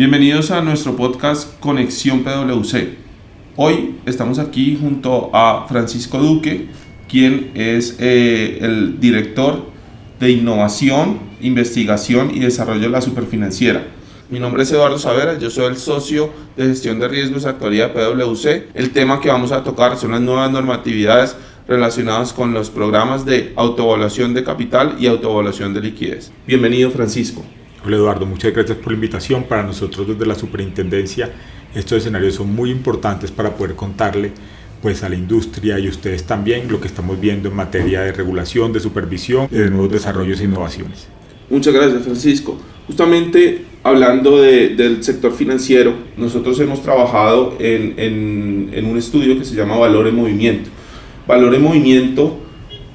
Bienvenidos a nuestro podcast Conexión PwC. Hoy estamos aquí junto a Francisco Duque, quien es el director de Innovación, Investigación y Desarrollo de la Superfinanciera. Mi nombre es Eduardo Savera, yo soy el socio de gestión de riesgos de actualidad de PwC. El tema que vamos a tocar son las nuevas normatividades relacionadas con los programas de autoevaluación de capital y autoevaluación de liquidez. Bienvenido, Francisco. Hola Eduardo, muchas gracias por la invitación. Para nosotros desde la Superintendencia estos escenarios son muy importantes para poder contarle a la industria y ustedes también lo que estamos viendo en materia de regulación, de supervisión, de nuevos desarrollos e innovaciones. Muchas gracias, Francisco. Justamente hablando del sector financiero, nosotros hemos trabajado en un estudio que se llama Valor en Movimiento. Valor en Movimiento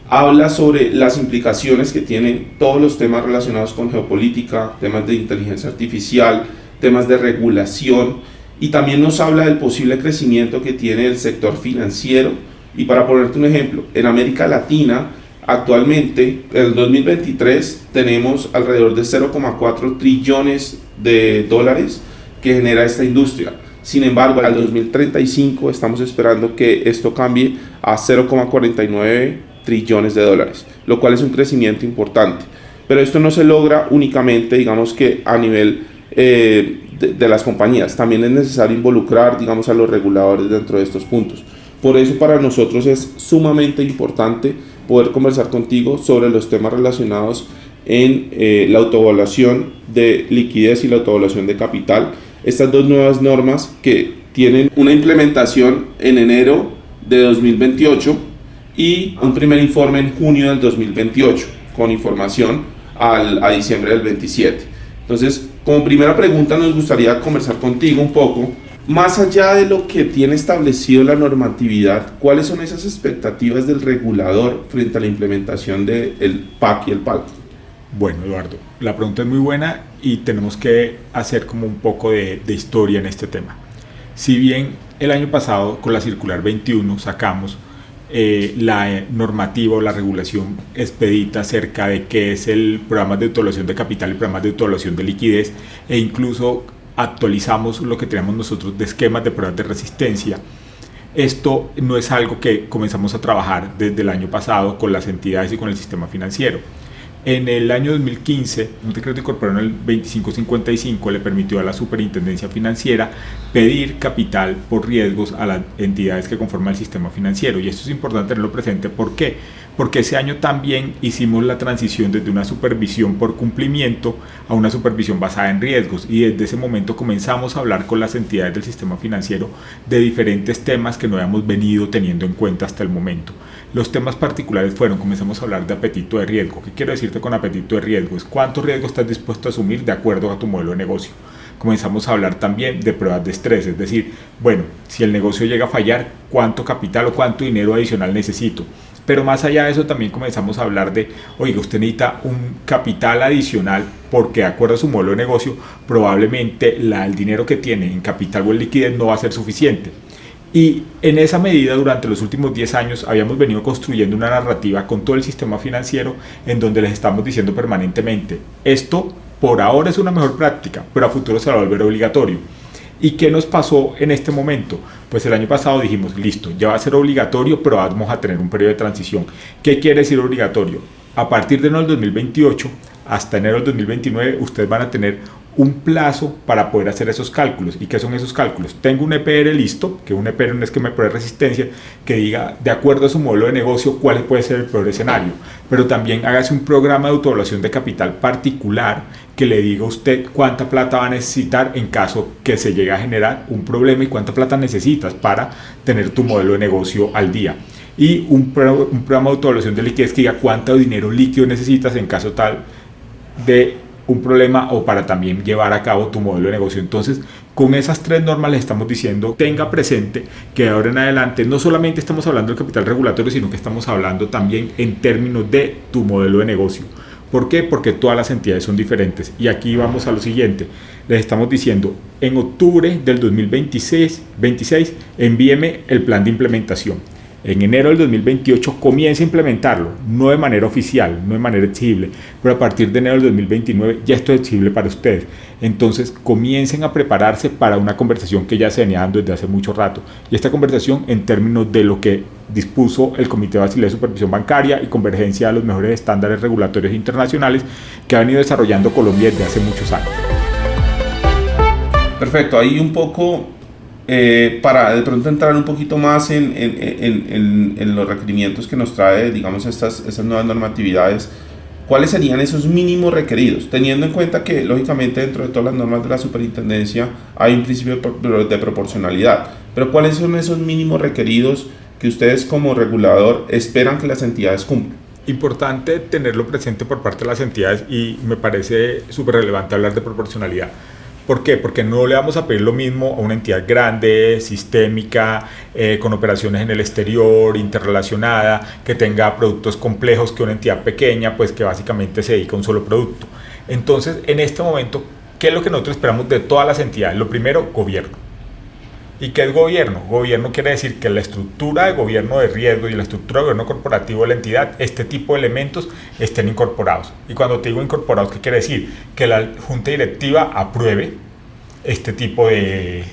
habla sobre las implicaciones que tienen todos los temas relacionados con geopolítica, temas de inteligencia artificial, temas de regulación, y también nos habla del posible crecimiento que tiene el sector financiero. Y para ponerte un ejemplo, en América Latina actualmente, en el 2023, tenemos alrededor de 0,4 trillones de dólares que genera esta industria. Sin embargo, al 2035 estamos esperando que esto cambie a 0,49 trillones de dólares, lo cual es un crecimiento importante. Pero esto no se logra únicamente, digamos que a nivel de las compañías, también es necesario involucrar, digamos, a los reguladores dentro de estos puntos. Por eso para nosotros es sumamente importante poder conversar contigo sobre los temas relacionados en la autoevaluación de liquidez y la autoevaluación de capital. Estas dos nuevas normas que tienen una implementación en enero de 2028 y un primer informe en junio del 2028 con información a diciembre del 27. Entonces, como primera pregunta nos gustaría conversar contigo un poco, más allá de lo que tiene establecido la normatividad, ¿cuáles son esas expectativas del regulador frente a la implementación del PAC y el PAL? Bueno, Eduardo, la pregunta es muy buena y tenemos que hacer como un poco de historia en este tema. Si bien el año pasado con la circular 21 sacamos la normativa o la regulación expedita acerca de qué es el programa de autoevaluación de capital y programas de autoevaluación de liquidez, e incluso actualizamos lo que tenemos nosotros de esquemas de pruebas de resistencia. Esto no es algo que comenzamos a trabajar desde el año pasado con las entidades y con el sistema financiero. En el año 2015, un decreto incorporado en el 2555 le permitió a la Superintendencia Financiera pedir capital por riesgos a las entidades que conforman el sistema financiero. Y esto es importante tenerlo presente. ¿Por qué? Porque ese año también hicimos la transición desde una supervisión por cumplimiento a una supervisión basada en riesgos. Y desde ese momento comenzamos a hablar con las entidades del sistema financiero de diferentes temas que no habíamos venido teniendo en cuenta hasta el momento. Los temas particulares comenzamos a hablar de apetito de riesgo. ¿Qué quiero decirte con apetito de riesgo? Es cuánto riesgo estás dispuesto a asumir de acuerdo a tu modelo de negocio. Comenzamos a hablar también de pruebas de estrés, es decir, bueno, si el negocio llega a fallar, ¿cuánto capital o cuánto dinero adicional necesito? Pero más allá de eso también comenzamos a hablar de, oiga, usted necesita un capital adicional porque de acuerdo a su modelo de negocio, probablemente el dinero que tiene en capital o en liquidez no va a ser suficiente. Y en esa medida, durante los últimos 10 años, habíamos venido construyendo una narrativa con todo el sistema financiero en donde les estamos diciendo permanentemente, esto por ahora es una mejor práctica, pero a futuro se va a volver obligatorio. ¿Y qué nos pasó en este momento? Pues el año pasado dijimos, listo, ya va a ser obligatorio, pero vamos a tener un periodo de transición. ¿Qué quiere decir obligatorio? A partir de enero del 2028 hasta enero del 2029, ustedes van a tener un plazo para poder hacer esos cálculos. ¿Y qué son esos cálculos? Tengo un EPR listo, que un EPR no es que me pruebe resistencia, que diga de acuerdo a su modelo de negocio cuál puede ser el peor escenario, pero también hágase un programa de autoevaluación de capital particular que le diga a usted cuánta plata va a necesitar en caso que se llegue a generar un problema y cuánta plata necesitas para tener tu modelo de negocio al día. Y un programa de autoevaluación de liquidez que diga cuánto dinero líquido necesitas en caso tal de un problema o para también llevar a cabo tu modelo de negocio. Entonces, con esas tres normas les estamos diciendo, tenga presente que de ahora en adelante no solamente estamos hablando del capital regulatorio, sino que estamos hablando también en términos de tu modelo de negocio. ¿Por qué? Porque todas las entidades son diferentes. Y aquí vamos a lo siguiente. Les estamos diciendo, en octubre del 2026 envíeme el plan de implementación. en enero del 2028 comience a implementarlo, no de manera oficial, no de manera exigible, pero a partir de enero del 2029 ya esto es exigible para ustedes. Entonces comiencen a prepararse para una conversación que ya se venía dando desde hace mucho rato, y esta conversación en términos de lo que dispuso el Comité Basilea de Supervisión Bancaria y convergencia a los mejores estándares regulatorios internacionales que ha venido desarrollando Colombia desde hace muchos años. Perfecto, ahí un poco para de pronto entrar un poquito más en los requerimientos que nos trae, digamos, estas nuevas normatividades. ¿Cuáles serían esos mínimos requeridos? Teniendo en cuenta que, lógicamente, dentro de todas las normas de la superintendencia hay un principio de proporcionalidad, pero ¿cuáles son esos mínimos requeridos que ustedes como regulador esperan que las entidades cumplan? Importante tenerlo presente por parte de las entidades, y me parece súper relevante hablar de proporcionalidad. ¿Por qué? Porque no le vamos a pedir lo mismo a una entidad grande, sistémica, con operaciones en el exterior, interrelacionada, que tenga productos complejos, que una entidad pequeña, pues que básicamente se dedica a un solo producto. Entonces, en este momento, ¿qué es lo que nosotros esperamos de todas las entidades? Lo primero, gobierno. ¿Y qué es gobierno? Gobierno quiere decir que la estructura de gobierno de riesgo y la estructura de gobierno corporativo de la entidad, este tipo de elementos estén incorporados. Y cuando te digo incorporados, ¿qué quiere decir? Que la junta directiva apruebe este tipo de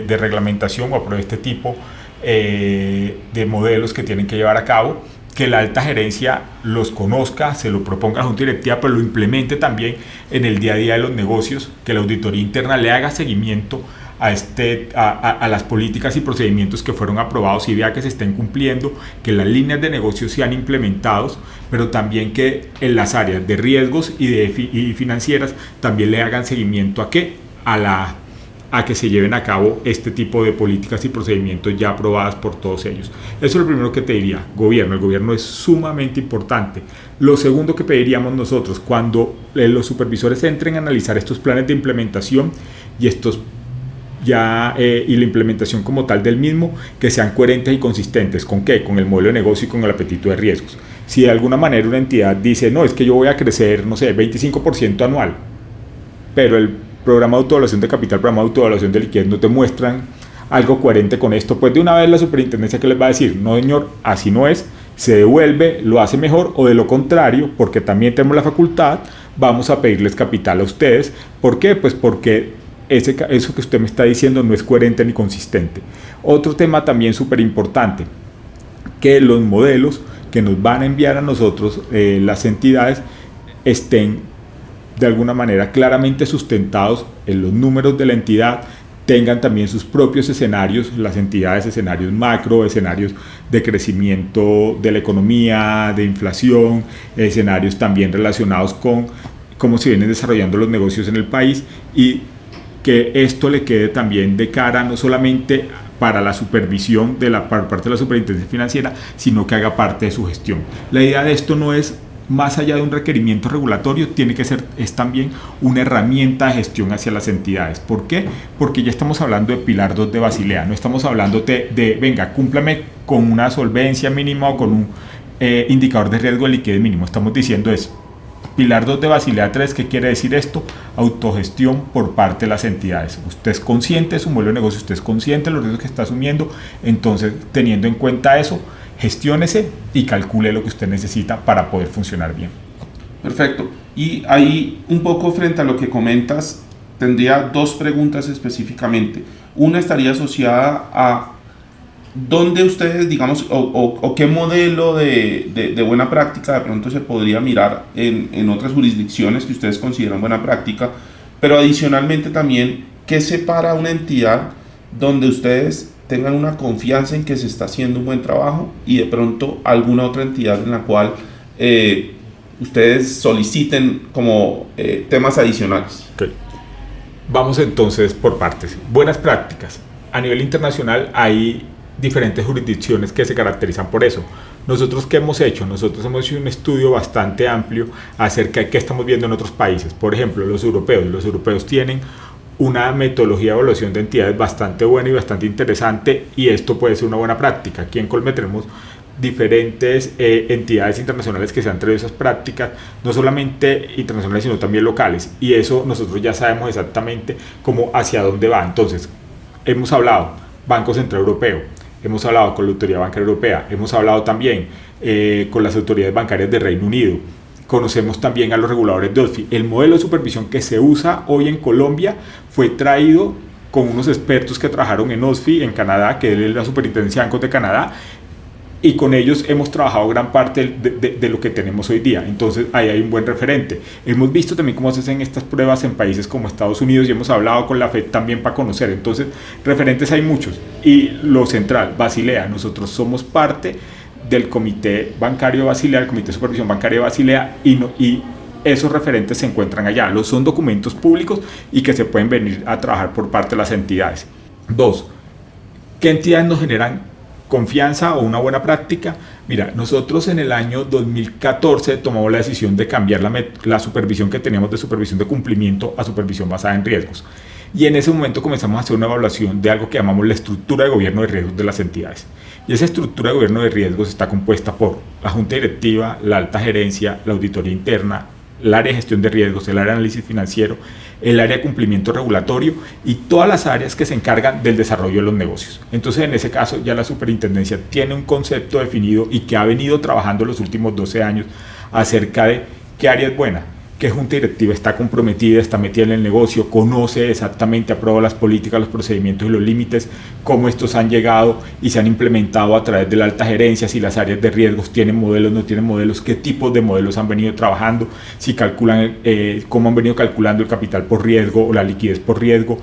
reglamentación, o apruebe este tipo de modelos que tienen que llevar a cabo, que la alta gerencia los conozca, se lo proponga a la junta directiva, pero lo implemente también en el día a día de los negocios, que la auditoría interna le haga seguimiento a las políticas y procedimientos que fueron aprobados y vea que se estén cumpliendo, que las líneas de negocio sean implementados, pero también que en las áreas de riesgos y financieras también le hagan seguimiento a que se lleven a cabo este tipo de políticas y procedimientos ya aprobadas por todos ellos. Eso es lo primero que te diría, gobierno. El gobierno es sumamente importante. Lo segundo que pediríamos nosotros, cuando los supervisores entren a analizar estos planes de implementación y y la implementación como tal del mismo, que sean coherentes y consistentes. ¿Con qué? Con el modelo de negocio y con el apetito de riesgos. Si de alguna manera una entidad dice, no, es que yo voy a crecer, no sé, 25% anual, pero el programa de autoevaluación de capital, programa de autoevaluación de liquidez no te muestran algo coherente con esto, pues de una vez la superintendencia, que les va a decir, no señor, así no es, se devuelve, lo hace mejor, o de lo contrario, porque también tenemos la facultad, vamos a pedirles capital a ustedes. ¿Por qué? Pues porque eso que usted me está diciendo no es coherente ni consistente. Otro tema también súper importante, que los modelos que nos van a enviar a nosotros las entidades estén de alguna manera claramente sustentados en los números de la entidad, tengan también sus propios escenarios, las entidades, escenarios macro, escenarios de crecimiento de la economía, de inflación, escenarios también relacionados con cómo se vienen desarrollando los negocios en el país, y que esto le quede también de cara no solamente para la supervisión por parte de la superintendencia financiera, sino que haga parte de su gestión. La idea de esto no es más allá de un requerimiento regulatorio, es también una herramienta de gestión hacia las entidades. ¿Por qué? Porque ya estamos hablando de Pilar 2 de Basilea, no estamos hablando de venga, cúmplame con una solvencia mínima o con un indicador de riesgo de liquidez mínimo. Estamos diciendo es Pilar 2 de Basilea 3, ¿qué quiere decir esto? Autogestión por parte de las entidades. Usted es consciente de su modelo de negocio, usted es consciente de los riesgos que está asumiendo, entonces teniendo en cuenta eso, gestiónese y calcule lo que usted necesita para poder funcionar bien. Perfecto. Y ahí, un poco frente a lo que comentas, tendría dos preguntas específicamente. Una estaría asociada a dónde ustedes, digamos, o qué modelo de buena práctica de pronto se podría mirar en otras jurisdicciones que ustedes consideran buena práctica, pero adicionalmente también, ¿qué separa una entidad donde ustedes tengan una confianza en que se está haciendo un buen trabajo y de pronto alguna otra entidad en la cual ustedes soliciten como temas adicionales? Okay. Vamos entonces por partes. Buenas prácticas. A nivel internacional hay diferentes jurisdicciones que se caracterizan por eso. ¿Nosotros qué hemos hecho? Nosotros hemos hecho un estudio bastante amplio acerca de qué estamos viendo en otros países. Por ejemplo, los europeos tienen una metodología de evaluación de entidades bastante buena y bastante interesante, y esto puede ser una buena práctica. Aquí en Colme tenemos diferentes entidades internacionales que se han traído esas prácticas, no solamente internacionales sino también locales, y eso nosotros ya sabemos exactamente cómo hacia dónde va. Entonces, hemos hablado Banco Central Europeo, hemos hablado con la Autoridad Bancaria Europea, hemos hablado también con las autoridades bancarias del Reino Unido, conocemos también a los reguladores de OSFI. El modelo de supervisión que se usa hoy en Colombia fue traído con unos expertos que trabajaron en OSFI en Canadá, que es la Superintendencia de Bancos de Canadá, y con ellos hemos trabajado gran parte de lo que tenemos hoy día. Entonces ahí hay un buen referente. Hemos visto también cómo se hacen estas pruebas en países como Estados Unidos y hemos hablado con la FED también para conocer. Entonces referentes hay muchos. Y lo central, Basilea, nosotros somos parte del Comité Bancario de Basilea, el Comité de Supervisión Bancaria de Basilea, y esos referentes se encuentran allá. Son documentos públicos y que se pueden venir a trabajar por parte de las entidades. 2. ¿Qué entidades nos generan confianza o una buena práctica? Mira, nosotros en el año 2014 tomamos la decisión de cambiar la supervisión que teníamos de supervisión de cumplimiento a supervisión basada en riesgos. Y en ese momento comenzamos a hacer una evaluación de algo que llamamos la estructura de gobierno de riesgos de las entidades. Y esa estructura de gobierno de riesgos está compuesta por la junta directiva, la alta gerencia, la auditoría interna, el área de gestión de riesgos, el área de análisis financiero, el área de cumplimiento regulatorio y todas las áreas que se encargan del desarrollo de los negocios. Entonces, en ese caso, ya la superintendencia tiene un concepto definido y que ha venido trabajando los últimos 12 años acerca de qué área es buena, qué junta directiva está comprometida, está metida en el negocio, conoce exactamente, aprueba las políticas, los procedimientos y los límites, cómo estos han llegado y se han implementado a través de la alta gerencia, si las áreas de riesgos tienen modelos, no tienen modelos, qué tipos de modelos han venido trabajando, si calculan, cómo han venido calculando el capital por riesgo o la liquidez por riesgo,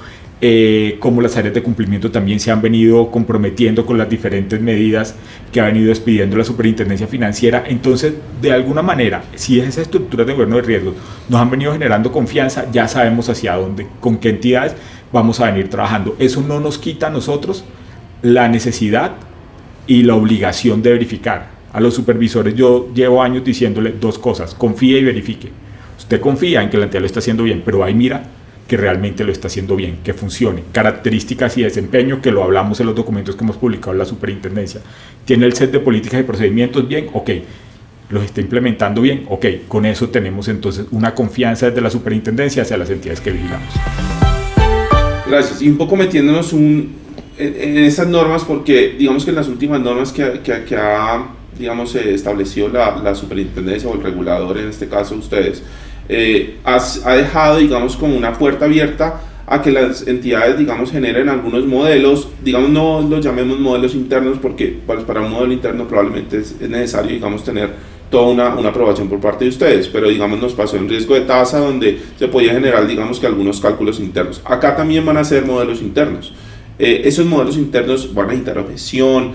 cómo las áreas de cumplimiento también se han venido comprometiendo con las diferentes medidas que ha venido expidiendo la superintendencia financiera. Entonces, de alguna manera, si esa estructura de gobierno de riesgos nos han venido generando confianza, ya sabemos hacia dónde, con qué entidades vamos a venir trabajando. Eso no nos quita a nosotros la necesidad y la obligación de verificar. A los supervisores yo llevo años diciéndole dos cosas: confíe y verifique. Usted confía en que la entidad lo está haciendo bien, pero ahí mira que realmente lo está haciendo bien, que funcione. Características y desempeño, que lo hablamos en los documentos que hemos publicado en la superintendencia. ¿Tiene el set de políticas y procedimientos bien? Ok. ¿Los está implementando bien? Ok. Con eso tenemos entonces una confianza desde la superintendencia hacia las entidades que vigilamos. Gracias. Y un poco metiéndonos en esas normas, porque digamos que en las últimas normas que ha digamos, establecido la superintendencia o el regulador, en este caso ustedes, ha dejado, digamos, como una puerta abierta a que las entidades, digamos, generen algunos modelos, digamos, no los llamemos modelos internos, porque para un modelo interno probablemente es necesario, digamos, tener toda una aprobación por parte de ustedes, pero digamos nos pasó en riesgo de tasa donde se podía generar, digamos, que algunos cálculos internos. Acá también van a ser modelos internos. Esos modelos internos van a necesitar objeción,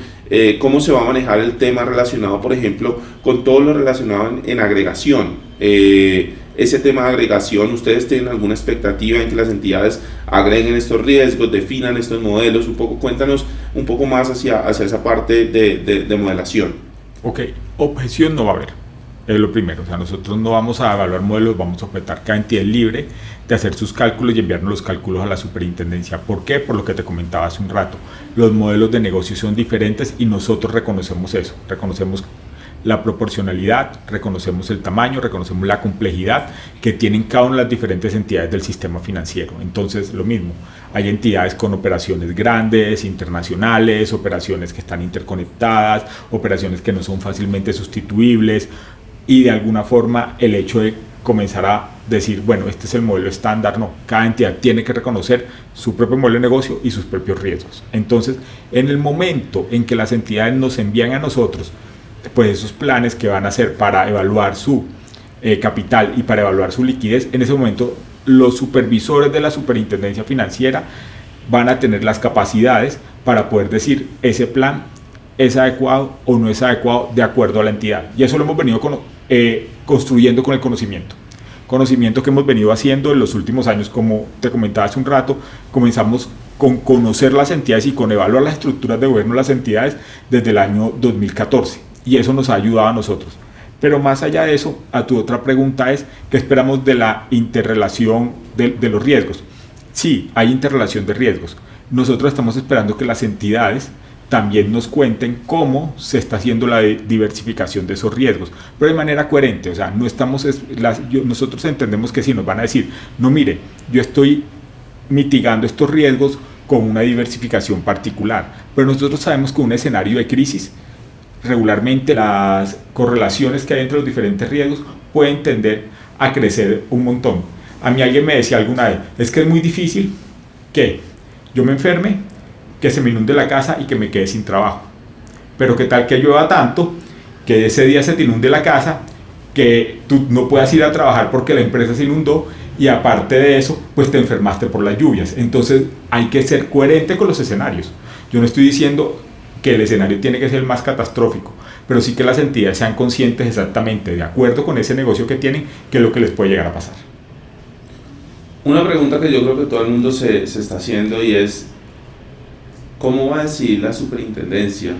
cómo se va a manejar el tema relacionado, por ejemplo, con todo lo relacionado en agregación. Ese tema de agregación, ¿ustedes tienen alguna expectativa en que las entidades agreguen estos riesgos, definan estos modelos? Cuéntanos un poco más hacia esa parte de modelación. Ok, objeción no va a haber, es lo primero. O sea, nosotros no vamos a evaluar modelos, vamos a objetar. Cada entidad es libre de hacer sus cálculos y enviarnos los cálculos a la superintendencia. ¿Por qué? Por lo que te comentaba hace un rato. Los modelos de negocio son diferentes y nosotros reconocemos eso, reconocemos la proporcionalidad, reconocemos el tamaño, reconocemos la complejidad que tienen cada una de las diferentes entidades del sistema financiero. Entonces, lo mismo, hay entidades con operaciones grandes, internacionales, operaciones que están interconectadas, operaciones que no son fácilmente sustituibles, y de alguna forma el hecho de comenzar a decir, bueno, este es el modelo estándar, no, cada entidad tiene que reconocer su propio modelo de negocio y sus propios riesgos. Entonces, en el momento en que las entidades nos envían a nosotros pues esos planes que van a hacer para evaluar su capital y para evaluar su liquidez, en ese momento los supervisores de la superintendencia financiera van a tener las capacidades para poder decir ese plan es adecuado o no es adecuado de acuerdo a la entidad. Y eso lo hemos venido construyendo con el conocimiento que hemos venido haciendo en los últimos años. Como te comentaba hace un rato, comenzamos con conocer las entidades y con evaluar las estructuras de gobierno de las entidades desde el año 2014. Y eso nos ha ayudado a nosotros. Pero más allá de eso, a tu otra pregunta es, ¿qué esperamos de la interrelación de los riesgos? Sí, hay interrelación de riesgos. Nosotros estamos esperando que las entidades también nos cuenten cómo se está haciendo la diversificación de esos riesgos, pero de manera coherente. O sea, no estamos, nosotros entendemos que si nos van a decir, no, mire, yo estoy mitigando estos riesgos con una diversificación particular, pero nosotros sabemos que un escenario de crisis, regularmente las correlaciones que hay entre los diferentes riesgos pueden tender a crecer un montón. A mí alguien me decía alguna vez, es que es muy difícil que yo me enferme, que se me inunde la casa y que me quede sin trabajo. Pero qué tal que llueva tanto, que ese día se te inunde la casa, que tú no puedas ir a trabajar porque la empresa se inundó y aparte de eso, pues te enfermaste por las lluvias. Entonces hay que ser coherente con los escenarios. Yo no estoy diciendo que el escenario tiene que ser el más catastrófico, pero sí que las entidades sean conscientes exactamente, de acuerdo con ese negocio que tienen, qué es lo que les puede llegar a pasar. Una pregunta que yo creo que todo el mundo se está haciendo y es, ¿cómo va a decidir la superintendencia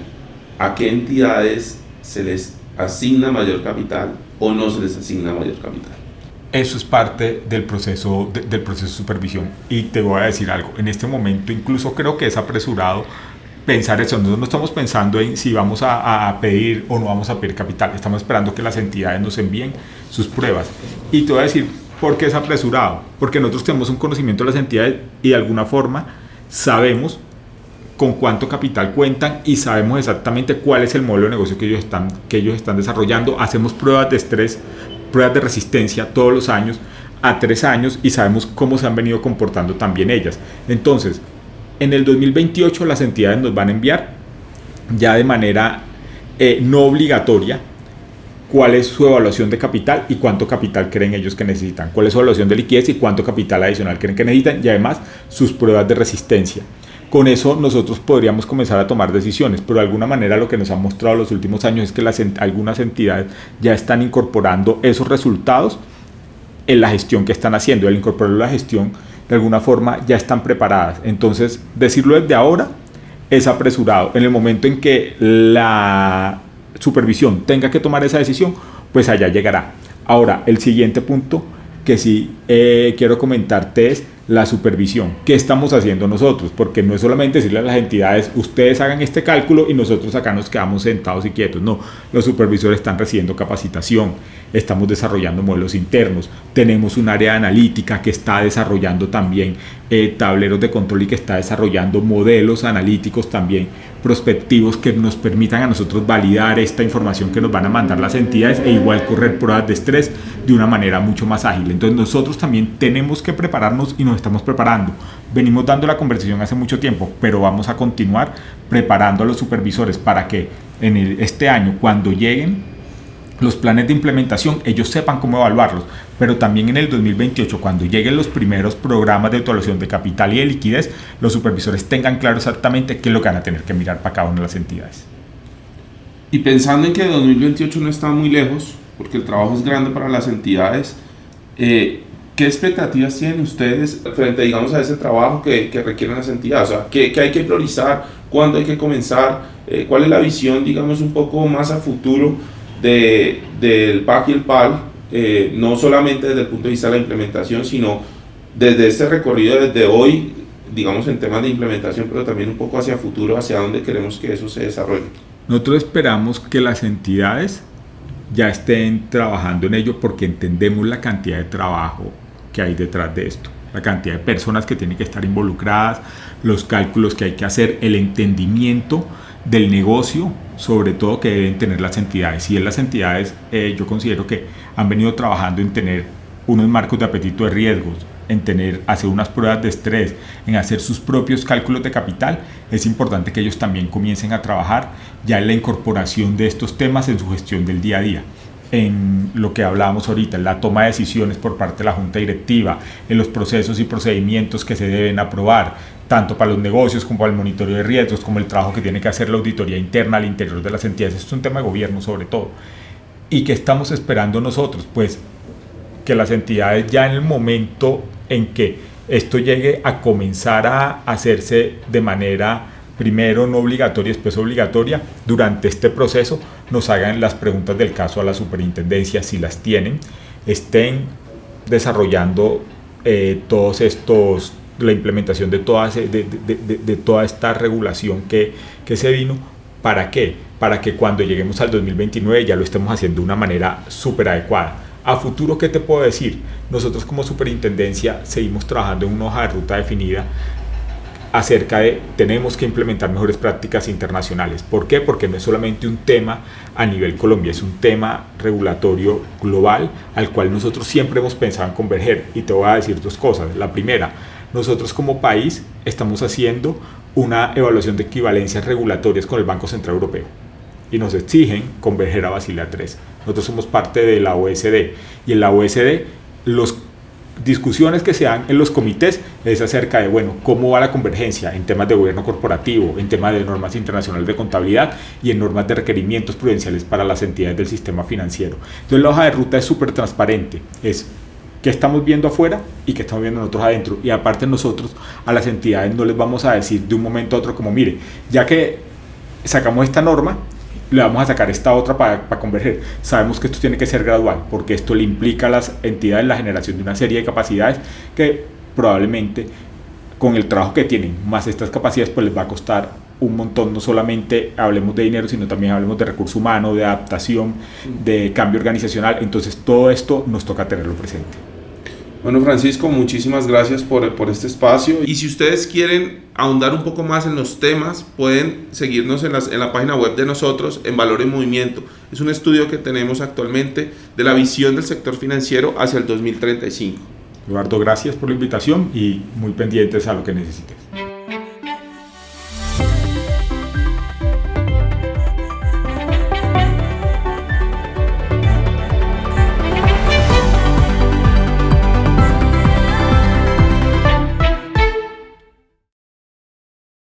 a qué entidades se les asigna mayor capital o no se les asigna mayor capital? Eso es parte del proceso de supervisión. Y te voy a decir algo, en este momento incluso creo que es apresurado pensar eso. Nosotros no estamos pensando en si vamos a pedir o no vamos a pedir capital, estamos esperando que las entidades nos envíen sus pruebas. Y te voy a decir por qué es apresurado, porque nosotros tenemos un conocimiento de las entidades y de alguna forma sabemos con cuánto capital cuentan y sabemos exactamente cuál es el modelo de negocio que ellos están desarrollando. Hacemos pruebas de estrés, pruebas de resistencia todos los años, a 3 años, y sabemos cómo se han venido comportando también ellas. Entonces, en el 2028 las entidades nos van a enviar ya de manera no obligatoria cuál es su evaluación de capital y cuánto capital creen ellos que necesitan, cuál es su evaluación de liquidez y cuánto capital adicional creen que necesitan, y además sus pruebas de resistencia. Con eso nosotros podríamos comenzar a tomar decisiones, pero de alguna manera lo que nos han mostrado los últimos años es que algunas entidades ya están incorporando esos resultados en la gestión que están haciendo. Al incorporar la gestión, de alguna forma ya están preparadas. Entonces, decirlo desde ahora es apresurado. En el momento en que la supervisión tenga que tomar esa decisión, pues allá llegará. Ahora, el siguiente punto que sí quiero comentarte es la supervisión. ¿Qué estamos haciendo nosotros? Porque no es solamente decirle a las entidades, ustedes hagan este cálculo y nosotros acá nos quedamos sentados y quietos. No, los supervisores están recibiendo capacitación, estamos desarrollando modelos internos, tenemos un área analítica que está desarrollando también tableros de control y que está desarrollando modelos analíticos también prospectivos que nos permitan a nosotros validar esta información que nos van a mandar las entidades e igual correr pruebas de estrés de una manera mucho más ágil. Entonces nosotros también tenemos que prepararnos y nos estamos preparando. Venimos dando la conversación hace mucho tiempo, pero vamos a continuar preparando a los supervisores para que en este año, cuando lleguen los planes de implementación, ellos sepan cómo evaluarlos, pero también en el 2028, cuando lleguen los primeros programas de evaluación de capital y de liquidez, los supervisores tengan claro exactamente qué es lo que van a tener que mirar para cada una de las entidades. Y pensando en que 2028 no está muy lejos, porque el trabajo es grande para las entidades, ¿qué expectativas tienen ustedes frente, digamos, a ese trabajo que requieren las entidades? O sea, ¿qué hay que priorizar? ¿Cuándo hay que comenzar? ¿Cuál es la visión, digamos, un poco más a futuro del PAC y el PAL, no solamente desde el punto de vista de la implementación, sino desde este recorrido desde hoy, digamos, en temas de implementación, pero también un poco hacia futuro, hacia dónde queremos que eso se desarrolle? Nosotros esperamos que las entidades ya estén trabajando en ello porque entendemos la cantidad de trabajo que hay detrás de esto, la cantidad de personas que tienen que estar involucradas, los cálculos que hay que hacer, el entendimiento del negocio, sobre todo, que deben tener las entidades. Y en las entidades yo considero que han venido trabajando en tener unos marcos de apetito de riesgos, en hacer unas pruebas de estrés, en hacer sus propios cálculos de capital. Es importante que ellos también comiencen a trabajar ya en la incorporación de estos temas en su gestión del día a día, en lo que hablábamos ahorita, en la toma de decisiones por parte de la junta directiva, en los procesos y procedimientos que se deben aprobar, tanto para los negocios como para el monitoreo de riesgos, como el trabajo que tiene que hacer la auditoría interna al interior de las entidades. Esto es un tema de gobierno sobre todo. ¿Y qué estamos esperando nosotros? Pues que las entidades ya en el momento en que esto llegue a comenzar a hacerse de manera primero no obligatoria, después obligatoria, durante este proceso nos hagan las preguntas del caso a la superintendencia, si las tienen, estén desarrollando la implementación de toda esta regulación que se vino. ¿Para qué? Para que cuando lleguemos al 2029 ya lo estemos haciendo de una manera súper adecuada. A futuro, ¿qué te puedo decir? Nosotros como superintendencia seguimos trabajando en una hoja de ruta definida acerca de tenemos que implementar mejores prácticas internacionales. ¿Por qué? Porque no es solamente un tema a nivel Colombia, es un tema regulatorio global al cual nosotros siempre hemos pensado en converger. Y te voy a decir dos cosas. La primera, nosotros como país estamos haciendo una evaluación de equivalencias regulatorias con el Banco Central Europeo y nos exigen converger a Basilea III. Nosotros somos parte de la OECD y en la OECD las discusiones que se dan en los comités es acerca de, bueno, cómo va la convergencia en temas de gobierno corporativo, en temas de normas internacionales de contabilidad y en normas de requerimientos prudenciales para las entidades del sistema financiero. Entonces la hoja de ruta es súper transparente, es qué estamos viendo afuera y qué estamos viendo nosotros adentro, y aparte nosotros a las entidades no les vamos a decir de un momento a otro como, mire, ya que sacamos esta norma, le vamos a sacar esta otra para converger. Sabemos que esto tiene que ser gradual, porque esto le implica a las entidades la generación de una serie de capacidades que probablemente con el trabajo que tienen, más estas capacidades, pues les va a costar un montón. No solamente hablemos de dinero, sino también hablemos de recurso humano, de adaptación, de cambio organizacional. Entonces todo esto nos toca tenerlo presente. Bueno, Francisco, muchísimas gracias por este espacio. Y si ustedes quieren ahondar un poco más en los temas, pueden seguirnos en la página web de nosotros, en Valor en Movimiento. Es un estudio que tenemos actualmente de la visión del sector financiero hacia el 2035. Eduardo, gracias por la invitación y muy pendientes a lo que necesiten.